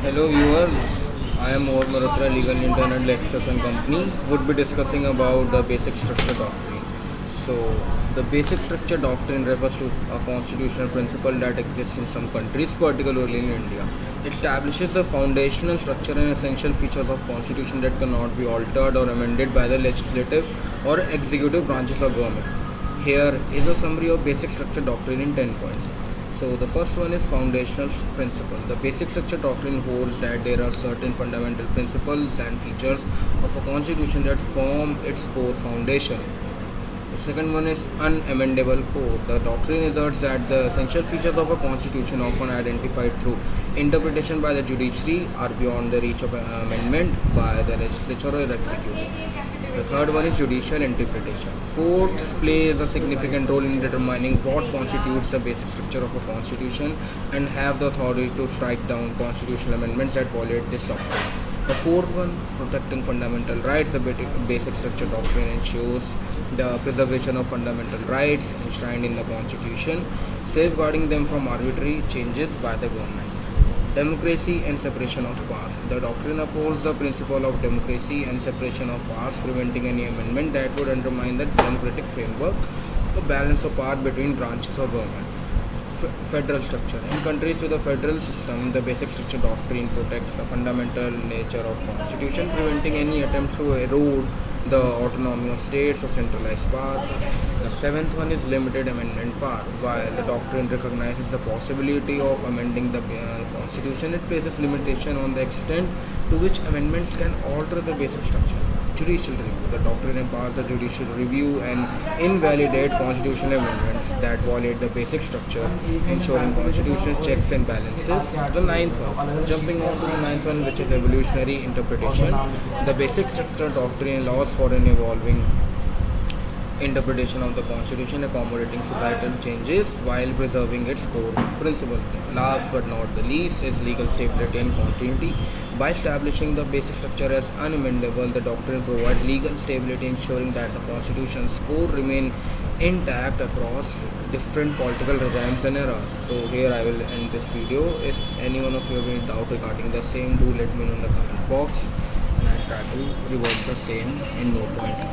Hello viewers, I am Mehrotra, legal internet lectures and company. Would be discussing about the basic structure doctrine. So, the basic structure doctrine refers to a constitutional principle that exists in some countries, particularly in India. It establishes the foundational structure and essential features of constitution that cannot be altered or amended by the legislative or executive branches of government. Here is a summary of basic structure doctrine in 10 points. So the first one is foundational principle. The basic structure doctrine holds that there are certain fundamental principles and features of a constitution that form its core foundation. The second one is unamendable core. The doctrine asserts that the essential features of a constitution, often identified through interpretation by the judiciary, are beyond the reach of amendment by the legislature or executive. The third one is judicial interpretation. Courts plays a significant role in determining what constitutes the basic structure of a constitution and have the authority to strike down constitutional amendments that violate this doctrine. The fourth one, protecting fundamental rights. The basic structure doctrine ensures the preservation of fundamental rights enshrined in the Constitution, safeguarding them from arbitrary changes by the government. Democracy and separation of powers. The doctrine upholds the principle of democracy and separation of powers, preventing any amendment that would undermine the democratic framework, the balance of power between branches of government. Federal structure. In countries with a federal system, the basic structure doctrine protects the fundamental nature of constitution, preventing any attempts to erode the autonomy of states or centralized power. The seventh one is limited amendment power. While the doctrine recognizes the possibility of amending the constitution, it places limitation on the extent to which amendments can alter the basic structure. Judicial review. The doctrine empowers the judicial review and invalidate constitutional amendments that violate the basic structure, ensuring constitutional checks and balances. The ninth one, jumping on to the ninth one, which is evolutionary interpretation. The basic structure doctrine allows for an evolving interpretation of the constitution, accommodating societal changes while preserving its core principle. Last but not the least is legal stability and continuity. By establishing the basic structure as unamendable, the doctrine provides legal stability, ensuring that the constitution's core remain intact across different political regimes and eras. So here I will end this video. If any one of you have any doubt regarding the same, do let me know in the comment box and I'll try to revert the same in no point.